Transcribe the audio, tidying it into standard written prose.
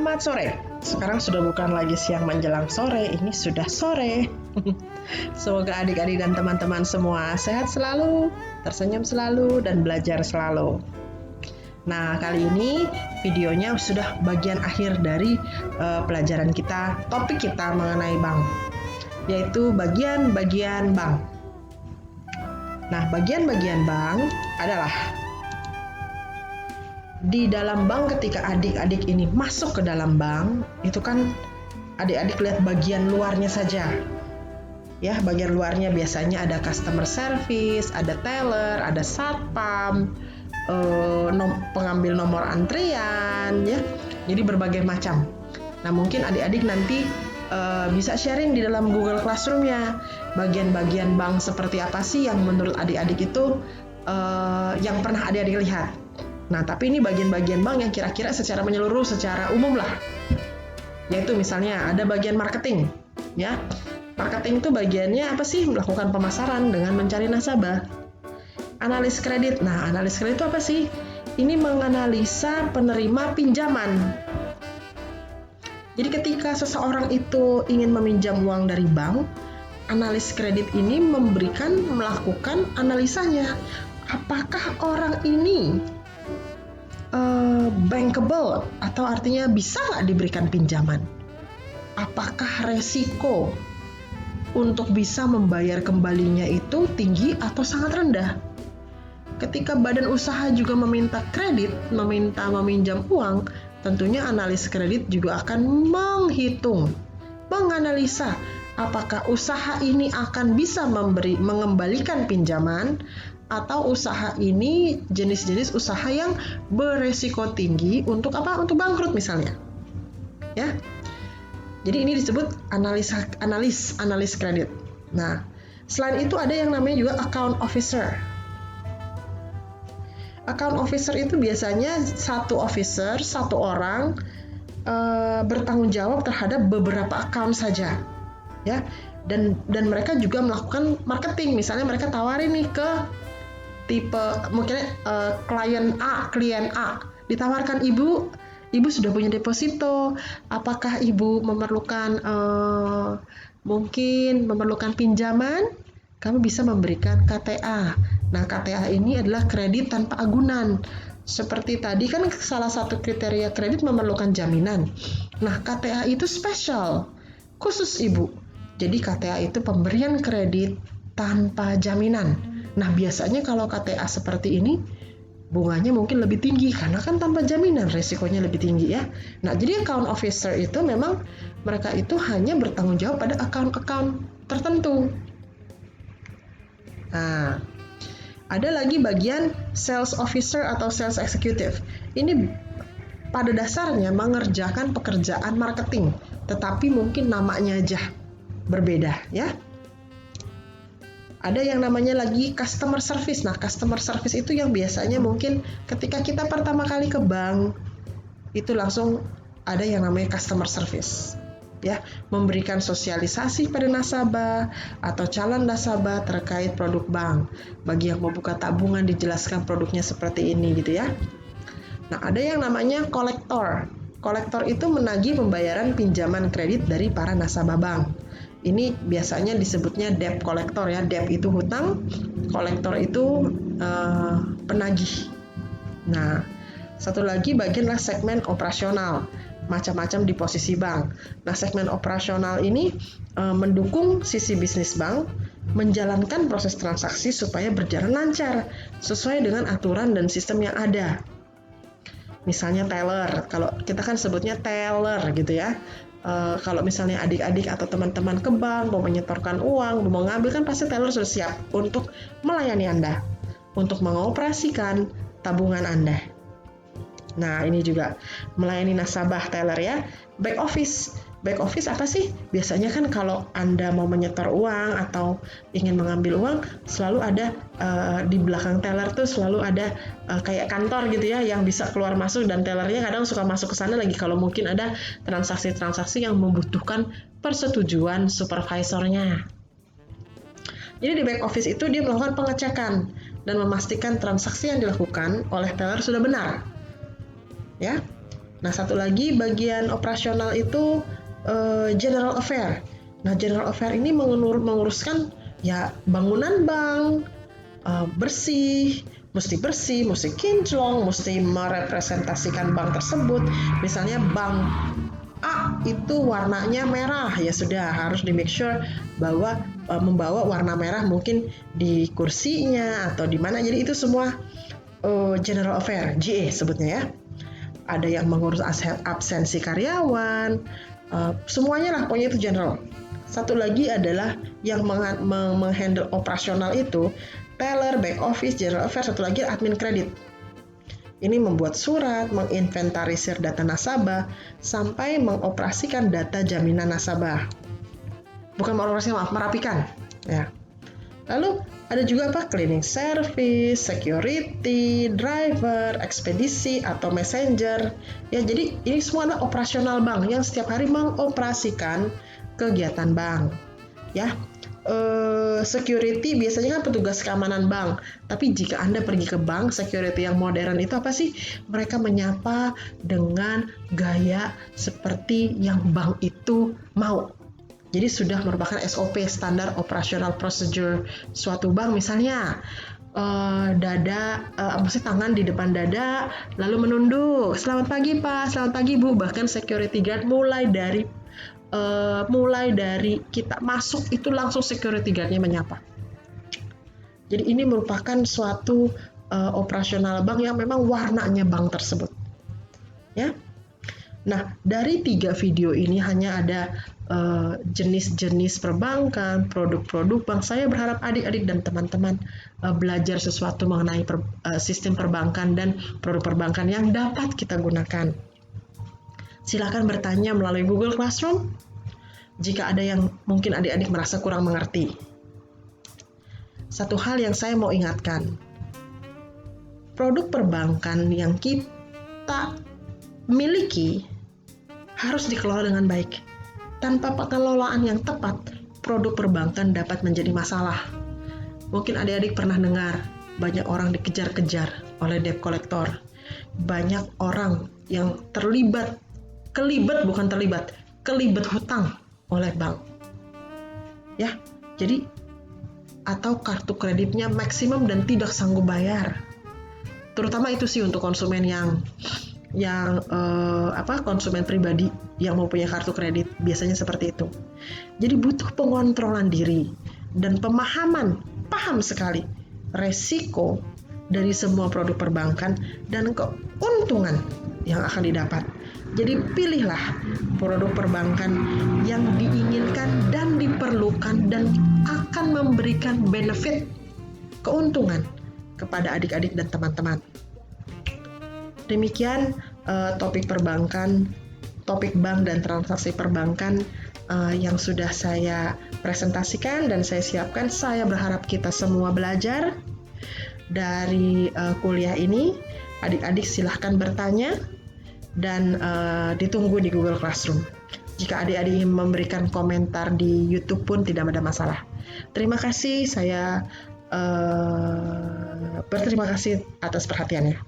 Selamat sore. Sekarang sudah bukan lagi siang menjelang sore, ini sudah sore. Semoga adik-adik dan teman-teman semua sehat selalu, tersenyum selalu, dan belajar selalu. Nah, kali ini videonya sudah bagian akhir dari pelajaran kita, topik kita mengenai bank, yaitu bagian-bagian bank. Nah, bagian-bagian bank adalah di dalam bank. Ketika adik-adik ini masuk ke dalam bank, itu kan adik-adik lihat bagian luarnya saja. Ya, bagian luarnya biasanya ada customer service, ada teller, ada satpam, pengambil nomor antrian, ya. Jadi berbagai macam. Nah, mungkin adik-adik nanti bisa sharing di dalam Google Classroom ya. Bagian-bagian bank seperti apa sih yang menurut adik-adik itu yang pernah adik-adik lihat. Nah, tapi ini bagian-bagian bank yang kira-kira secara menyeluruh, secara umum lah. Yaitu misalnya ada bagian marketing, ya. Marketing itu bagiannya apa sih? Melakukan pemasaran dengan mencari nasabah. Analis kredit. Nah, analis kredit itu apa sih? Ini menganalisa penerima pinjaman. Jadi ketika seseorang itu ingin meminjam uang dari bank, analis kredit ini melakukan analisanya. Apakah orang ini bankable, atau artinya bisa nggak diberikan pinjaman? Apakah resiko untuk bisa membayar kembalinya itu tinggi atau sangat rendah? Ketika badan usaha juga meminta kredit, meminta meminjam uang, tentunya analis kredit juga akan menganalisa apakah usaha ini akan bisa mengembalikan pinjaman, atau usaha ini jenis-jenis usaha yang beresiko tinggi untuk apa? Untuk bangkrut misalnya. Ya. Jadi ini disebut analis kredit. Nah, selain itu ada yang namanya juga account officer. Account officer itu biasanya satu orang bertanggung jawab terhadap beberapa account saja. Ya. Dan mereka juga melakukan marketing. Misalnya mereka tawarin nih ke tipe mungkin klien A, ditawarkan ibu sudah punya deposito, apakah ibu memerlukan pinjaman? Kami bisa memberikan KTA. Nah, KTA ini adalah kredit tanpa agunan. Seperti tadi kan salah satu kriteria kredit memerlukan jaminan. Nah, KTA itu spesial, khusus ibu. Jadi KTA itu pemberian kredit tanpa jaminan. Nah, biasanya kalau KTA seperti ini, bunganya mungkin lebih tinggi karena kan tanpa jaminan, resikonya lebih tinggi ya. Nah, jadi account officer itu memang mereka itu hanya bertanggung jawab pada account-account tertentu. Nah, ada lagi bagian sales officer atau sales executive. Ini pada dasarnya mengerjakan pekerjaan marketing, tetapi mungkin namanya aja berbeda ya. Ada yang namanya lagi customer service. Nah, customer service itu yang biasanya mungkin ketika kita pertama kali ke bank, itu langsung ada yang namanya customer service. Ya, memberikan sosialisasi pada nasabah atau calon nasabah terkait produk bank. Bagi yang mau buka tabungan dijelaskan produknya seperti ini gitu ya. Nah, ada yang namanya kolektor. Kolektor itu menagih pembayaran pinjaman kredit dari para nasabah bank. Ini biasanya disebutnya debt collector ya. Debt itu hutang, kolektor itu penagih. Nah, satu lagi bagianlah segmen operasional. Macam-macam di posisi bank. Nah, segmen operasional ini mendukung sisi bisnis bank, menjalankan proses transaksi supaya berjalan lancar sesuai dengan aturan dan sistem yang ada. Misalnya teller, kalau kita kan sebutnya teller gitu ya. Kalau misalnya adik-adik atau teman-teman ke bank mau menyetorkan uang, mau ngambil, kan pasti teller sudah siap untuk melayani Anda, untuk mengoperasikan tabungan Anda. Nah, ini juga melayani nasabah teller ya. Back office apa sih? Biasanya kan kalau Anda mau menyetor uang atau ingin mengambil uang, selalu ada di belakang teller tuh selalu ada kayak kantor gitu ya, yang bisa keluar masuk, dan tellernya kadang suka masuk ke sana lagi kalau mungkin ada transaksi-transaksi yang membutuhkan persetujuan supervisornya. Jadi di back office itu dia melakukan pengecekan dan memastikan transaksi yang dilakukan oleh teller sudah benar. Ya. Nah, satu lagi bagian operasional itu general affair. Nah, general affair ini menguruskan ya bangunan bank, bersih, mesti kinclong, mesti merepresentasikan bank tersebut. Misalnya bank A itu warnanya merah, ya sudah harus di make sure bahwa membawa warna merah mungkin di kursinya atau di mana. Jadi itu semua general affair, GA sebutnya ya. Ada yang mengurus absensi karyawan, semuanya lah pokoknya itu general. Satu lagi adalah yang menghandle operasional itu teller, back office, general affairs. Satu lagi admin kredit. Ini membuat surat, menginventarisir data nasabah, sampai mengoperasikan data jaminan nasabah. Bukan mengoperasikan, merapikan. Ya. Lalu ada juga apa? Cleaning service, security, driver, ekspedisi atau messenger. Ya, jadi ini semua adalah operasional bank yang setiap hari mengoperasikan kegiatan bank. Ya, security biasanya kan petugas keamanan bank. Tapi jika Anda pergi ke bank, security yang modern itu apa sih? Mereka menyapa dengan gaya seperti yang bank itu mau. Jadi sudah merupakan SOP, standar operational procedure suatu bank. Misalnya tangan di depan dada, lalu menunduk. Selamat pagi Pak, selamat pagi Bu. Bahkan security guard mulai dari kita masuk itu langsung security guard-nya menyapa. Jadi ini merupakan suatu operasional bank yang memang warnanya bank tersebut. Ya. Nah, dari 3 video ini hanya ada jenis-jenis perbankan, produk-produk bank. Saya berharap adik-adik dan teman-teman belajar sesuatu mengenai sistem perbankan dan produk perbankan yang dapat kita gunakan. Silakan bertanya melalui Google Classroom jika ada yang mungkin adik-adik merasa kurang mengerti. Satu hal yang saya mau ingatkan, produk perbankan yang kita miliki harus dikelola dengan baik. Tanpa pengelolaan yang tepat, produk perbankan dapat menjadi masalah. Mungkin adik-adik pernah dengar, banyak orang dikejar-kejar oleh debt collector. Banyak orang yang kelibet hutang oleh bank. Ya, jadi atau kartu kreditnya maksimum dan tidak sanggup bayar. Terutama itu sih untuk konsumen yang konsumen pribadi yang mau punya kartu kredit, biasanya seperti itu. Jadi butuh pengontrolan diri dan paham sekali resiko dari semua produk perbankan dan keuntungan yang akan didapat. Jadi pilihlah produk perbankan yang diinginkan dan diperlukan dan akan memberikan benefit, keuntungan kepada adik-adik dan teman-teman. Demikian topik perbankan, topik bank dan transaksi perbankan yang sudah saya presentasikan dan saya siapkan. Saya berharap kita semua belajar dari kuliah ini. Adik-adik silahkan bertanya dan ditunggu di Google Classroom. Jika adik-adik memberikan komentar di YouTube pun tidak ada masalah. Terima kasih, saya berterima kasih atas perhatiannya.